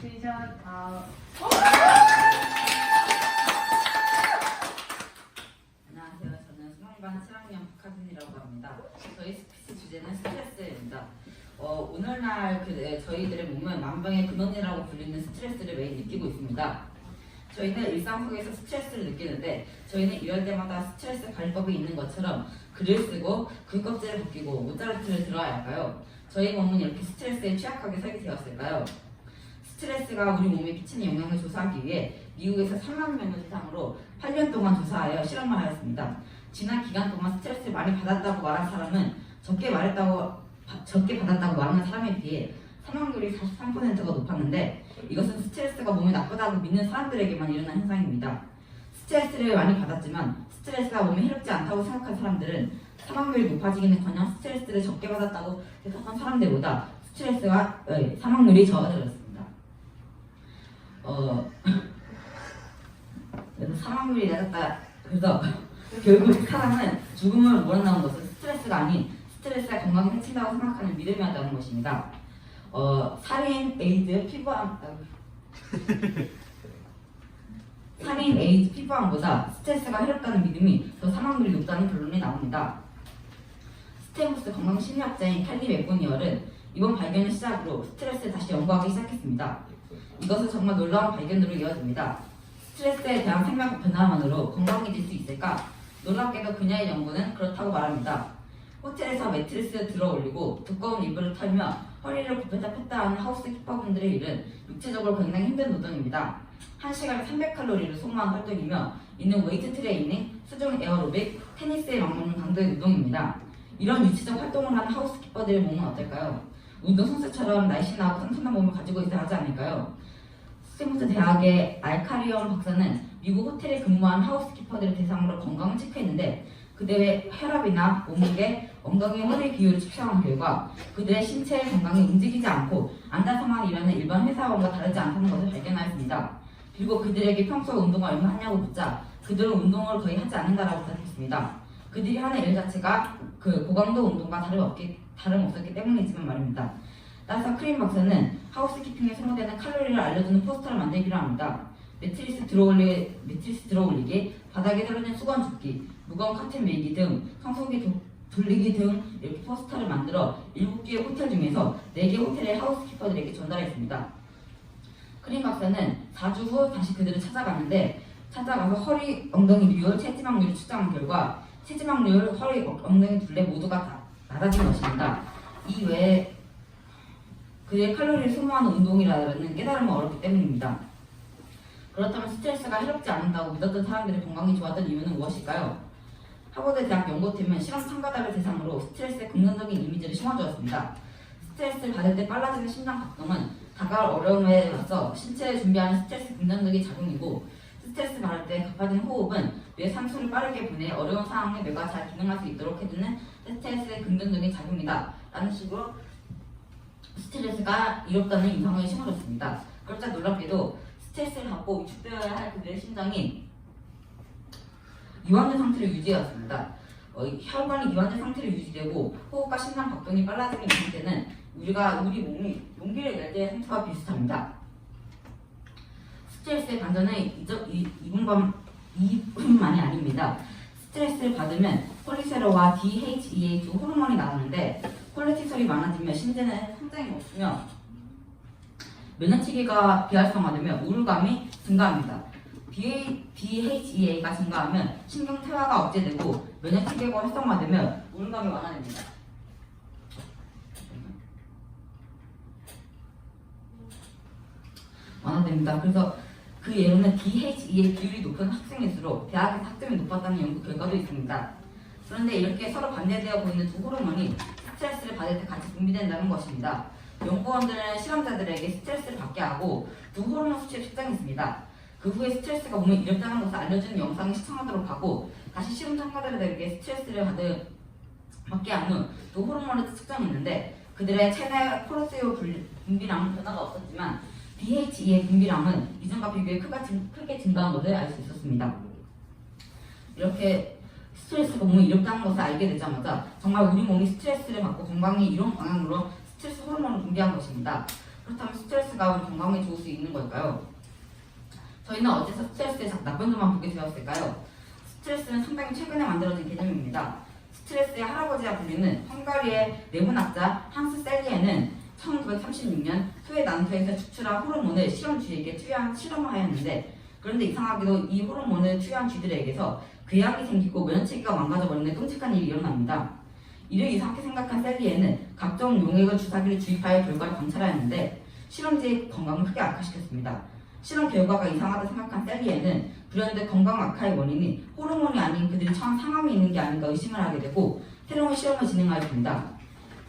시작. 다음. 안녕하세요. 저는 수능반 7학년 박하진이라고 합니다. 저희 스피치 주제는 스트레스입니다. 오늘날 저희들의 몸은 만병의 근원이라고 불리는 스트레스를 매일 느끼고 있습니다. 저희는 일상 속에서 스트레스를 느끼는데 저희는 이럴 때마다 스트레스 관리법이 있는 것처럼 글을 쓰고 글 껍질을 벗기고 모짜르트를 들어야 할까요? 저희 몸은 이렇게 스트레스에 취약하게 설계되었을까요? 스트레스가 우리 몸에 끼치는 영향을 조사하기 위해 미국에서 3만 명을 대상으로 8년 동안 조사하여 실험을 하였습니다. 지난 기간 동안 스트레스를 많이 받았다고 말한 사람은 적게 받았다고 말하는 사람에 비해 사망률이 43%가 높았는데 이것은 스트레스가 몸에 나쁘다고 믿는 사람들에게만 일어난 현상입니다. 스트레스를 많이 받았지만 스트레스가 몸에 해롭지 않다고 생각한 사람들은 사망률이 높아지기는커녕 스트레스를 적게 받았다고 생각한 사람들보다 사망률이 적어졌습니다. 그래서 사망률이 낮았다. 그래서 결국 사람은 죽음을 몰아넣은 것은 스트레스가 아닌 스트레스가 건강을 해친다고 생각하는 믿음이었다는 것입니다. 살인, 에이즈, 피부암보다 스트레스가 해롭다는 믿음이 더 사망률이 높다는 결론이 나옵니다. 스탠포드 건강심리학자인 캘리 맥고니얼은 이번 발견을 시작으로 스트레스를 다시 연구하기 시작했습니다. 이것은 정말 놀라운 발견으로 이어집니다. 스트레스에 대한 생각 변화만으로 건강해질 수 있을까? 놀랍게도 그녀의 연구는 그렇다고 말합니다. 호텔에서 매트리스를 들어 올리고 두꺼운 이불을 털며 허리를 굽혔다 폈다 하는 하우스키퍼분들의 일은 육체적으로 굉장히 힘든 노동입니다. 1시간에 300칼로리를 소모한 활동이며 이는 웨이트 트레이닝, 수중 에어로빅, 테니스에 맞먹는 강도의 운동입니다. 이런 유체적 활동을 하는 하우스키퍼들의 몸은 어떨까요? 운동선수처럼 날씬하고 튼튼한 몸을 가지고 있어야 하지 않을까요? 스탠포드 대학의 알카리온 박사는 미국 호텔에 근무한 하우스키퍼들을 대상으로 건강을 체크했는데 그들의 혈압이나 몸무게, 엉덩이 허리 비율을 측정한 결과 그들의 신체 건강이 움직이지 않고 앉아서만 일하는 일반 회사원과 다르지 않다는 것을 발견하였습니다. 그리고 그들에게 평소 운동을 얼마나 하냐고 묻자 그들은 운동을 거의 하지 않는다라고 대답했습니다. 그들이 하는 일 자체가 고강도 운동과 다름없었기 때문이지만 말입니다. 따라서 크림 박사는 하우스키핑에 소모되는 칼로리를 알려주는 포스터를 만들기로 합니다. 매트리스 들어올리기, 바닥에 떨어진 수건 줍기, 무거운 카튼 밀기 등 청소기 돌리기 등 이렇게 포스터를 만들어 7개의 호텔 중에서 4개 호텔의 하우스키퍼들에게 전달했습니다. 크림 박사는 4주 후 다시 그들을 찾아가서 허리, 엉덩이 비율, 체지방률을 측정한 결과 체지방률, 허리, 엉덩이 둘레 모두가 낮아진 것입니다. 이외에 그의 칼로리를 소모하는 운동이라는 깨달음은 어렵기 때문입니다. 그렇다면 스트레스가 해롭지 않는다고 믿었던 사람들의 건강이 좋았던 이유는 무엇일까요? 하버드 대학 연구팀은 실험 참가자를 대상으로 스트레스의 긍정적인 이미지를 심어주었습니다. 스트레스를 받을 때 빨라지는 심장 박동은 다가올 어려움에 맞서 신체를 준비하는 스트레스 긍정적인 작용이고 스트레스 받을 때 급해진 호흡은 뇌 산소를 빠르게 보내 어려운 상황에 뇌가 잘 기능할 수 있도록 해주는 스트레스의 긍정적인 작용이다 라는 식으로 스트레스가 이롭다는 인상을 심어줬습니다. 그렇자 놀랍게도 스트레스를 받고 위축되어야 할 그들의 심장이 이완된 상태를 유지해왔습니다. 혈관이 이완된 상태를 유지되고 호흡과 심장 박동이 빨라지는 이 상태는 우리 몸이 용기를 낼 때의 상태와 비슷합니다. 스트레스의 반전은 이뿐만이 아닙니다. 스트레스를 받으면 콜레스테롤과 DHEA 두 호르몬이 나오는데 콜레스테롤이 많아지면 신체는 성장이 멈추며 면역체계가 비활성화되며 우울감이 증가합니다. DHEA가 증가하면 신경 퇴화가 억제되고 면역체계가 활성화되며 우울감이 완화됩니다. 그래서 그 예로는 DHEA 비율이 높은 학생일수록 대학에서 학점이 높았다는 연구 결과도 있습니다. 그런데 이렇게 서로 반대되어 보이는 두 호르몬이 스트레스를 받을 때 같이 분비된다는 것입니다. 연구원들은 실험자들에게 스트레스를 받게 하고 두 호르몬 수치를 측정했습니다. 그 후에 스트레스가 몸에 이롭다는 것을 알려주는 영상을 시청하도록 하고 다시 실험 참가자들에게 스트레스를 받게 한 후 두 호르몬을 측정했는데 그들의 체내 콜레스테롤 분비량은 변화가 없었지만 DHE의 분비량은 이전과 비교해 크게 증가한 것을 알 수 있었습니다. 이렇게 스트레스가 몸에 이롭다는 것을 알게 되자마자 정말 우리 몸이 스트레스를 받고 건강에 이로운 방향으로 스트레스 호르몬을 분비한 것입니다. 그렇다면 스트레스가 우리 건강에 좋을 수 있는 걸까요? 저희는 어째서 스트레스의 나쁜 점만 보게 되었을까요? 스트레스는 상당히 최근에 만들어진 개념입니다. 스트레스의 할아버지라 불리는 헝가리의 내분학자 한스 셀리에는 1936년 소외 난소에서 추출한 호르몬을 실험쥐에게 실험을 하였는데, 그런데 이상하게도 이 호르몬을 투여한 쥐들에게서 궤양이 생기고 면역체계가 망가져버리는 끔찍한 일이 일어납니다. 이를 이상하게 생각한 셀리에는 각종 용액을 주사기를 주입하여 결과를 관찰하였는데 실험쥐의 건강을 크게 악화시켰습니다. 실험 결과가 이상하다 생각한 셀리에는 불현듯 건강 악화의 원인이 호르몬이 아닌 그들이 처한 상황이 있는 게 아닌가 의심을 하게 되고 새로운 실험을 진행하였습니다.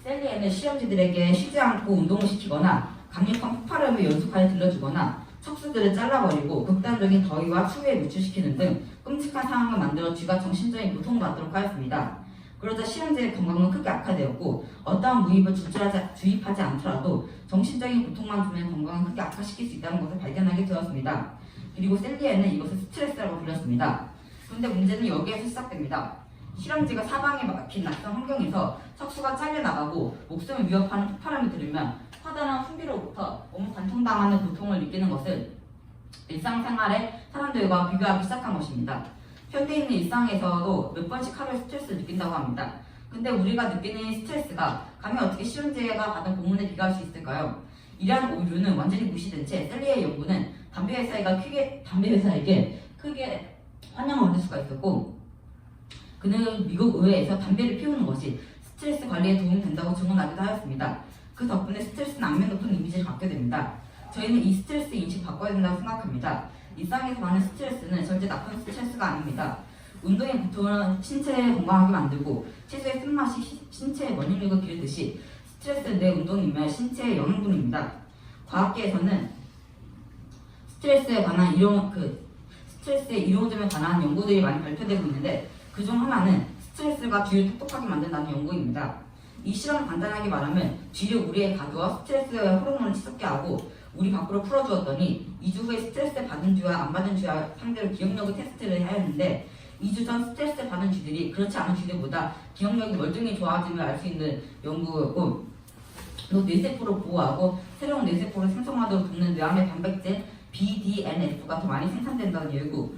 셀리에는 실험쥐들에게 쉬지 않고 운동을 시키거나 강력한 폭발음을 연속하여 들려주거나 척수들을 잘라버리고 극단적인 더위와 추위에 노출시키는 등 끔찍한 상황을 만들어 쥐가 정신적인 고통을 받도록 하였습니다. 그러자 실험쥐의 건강은 크게 악화되었고 어떠한 무입을 주입하지 않더라도 정신적인 고통만 주면 건강을 크게 악화시킬 수 있다는 것을 발견하게 되었습니다. 그리고 셀리에는 이것을 스트레스라고 불렀습니다. 그런데 문제는 여기에서 시작됩니다. 실험쥐가 사방에 막힌 낯선 환경에서 척수가 잘려나가고 목숨을 위협하는 폭발음을 들으면 커다란 풍비로부터 몸을 관통당하는 고통을 느끼는 것을 일상생활의 사람들과 비교하기 시작한 것입니다. 현대인은 일상에서도 몇 번씩 하루에 스트레스를 느낀다고 합니다. 근데 우리가 느끼는 스트레스가 감히 어떻게 실험쥐가 받은 고문에 비교할 수 있을까요? 이러한 오류는 완전히 무시된 채 셀리의 연구는 담배 회사에게 크게 환영을 얻을 수가 있었고, 그는 미국 의회에서 담배를 피우는 것이 스트레스 관리에 도움이 된다고 증언하기도 하였습니다. 그 덕분에 스트레스는 악명 높은 이미지를 갖게 됩니다. 저희는 이 스트레스 인식 바꿔야 된다고 생각합니다. 일상에서 많은 스트레스는 절대 나쁜 스트레스가 아닙니다. 운동의 고통은 신체를 건강하게 만들고 채소의 쓴맛이 신체의 면역력을 기르듯이 스트레스는 내 운동이며 신체의 영양분입니다. 과학계에서는 스트레스에 이로점에 관한 연구들이 많이 발표되고 있는데 그 중 하나는 스트레스가 쥐를 똑똑하게 만든다는 연구입니다. 이 실험을 간단하게 말하면 쥐를 우리에 가두어 스트레스의 호르몬을 치솟게 하고 우리 밖으로 풀어주었더니 2주 후에 스트레스 받은 쥐와 안 받은 쥐와 상대로 기억력을 테스트를 하였는데 2주 전 스트레스 받은 쥐들이 그렇지 않은 쥐들보다 기억력이 월등히 좋아짐을 알 수 있는 연구였고, 또 뇌세포를 보호하고 새로운 뇌세포를 생성하도록 돕는 뇌암의 단백질 BDNF가 더 많이 생산된다는 연구,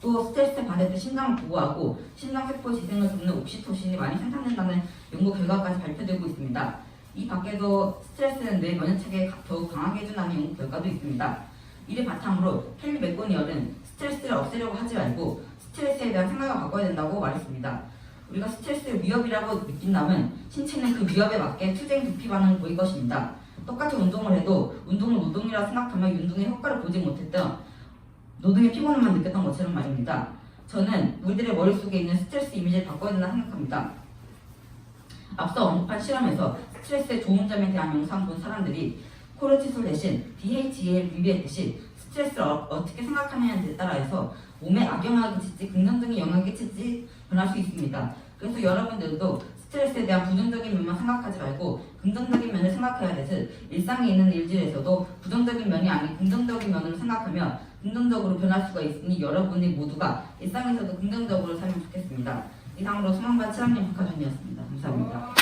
또 스트레스 받을 때 심장을 보호하고 심장세포 재생을 돕는 옥시토신이 많이 생산된다는 연구 결과까지 발표되고 있습니다. 이 밖에도 스트레스는 뇌 면역체계에 더욱 강하게 해준다는 연구 결과도 있습니다. 이를 바탕으로 헨리 맥고니얼은 스트레스를 없애려고 하지 말고 스트레스에 대한 생각을 바꿔야 된다고 말했습니다. 우리가 스트레스를 위협이라고 느낀다면 신체는 그 위협에 맞게 투쟁 두피 반응을 보일 것입니다. 똑같은 운동을 해도 운동을 노동이라 생각하며 운동의 효과를 보지 못했던 노동의 피곤함만 느꼈던 것처럼 말입니다. 저는 우리들의 머릿속에 있는 스트레스 이미지를 바꿔야 된다 생각합니다. 앞서 언급한 실험에서 스트레스의 좋은 점에 대한 영상 본 사람들이 코르티솔 대신 DHEA를 분비했듯이 스트레스를 어떻게 생각하느냐에 따라서 몸에 악영향을 끼칠지 긍정적인 영향을 끼칠지 변할 수 있습니다. 그래서 여러분들도 스트레스에 대한 부정적인 면만 생각하지 말고 긍정적인 면을 생각해야 돼서 일상에 있는 일들에서도 부정적인 면이 아닌 긍정적인 면으로 생각하며 긍정적으로 변할 수가 있으니 여러분이 모두가 일상에서도 긍정적으로 살면 좋겠습니다. 이상으로 수망반 7학년 박하준이었습니다. 감사합니다.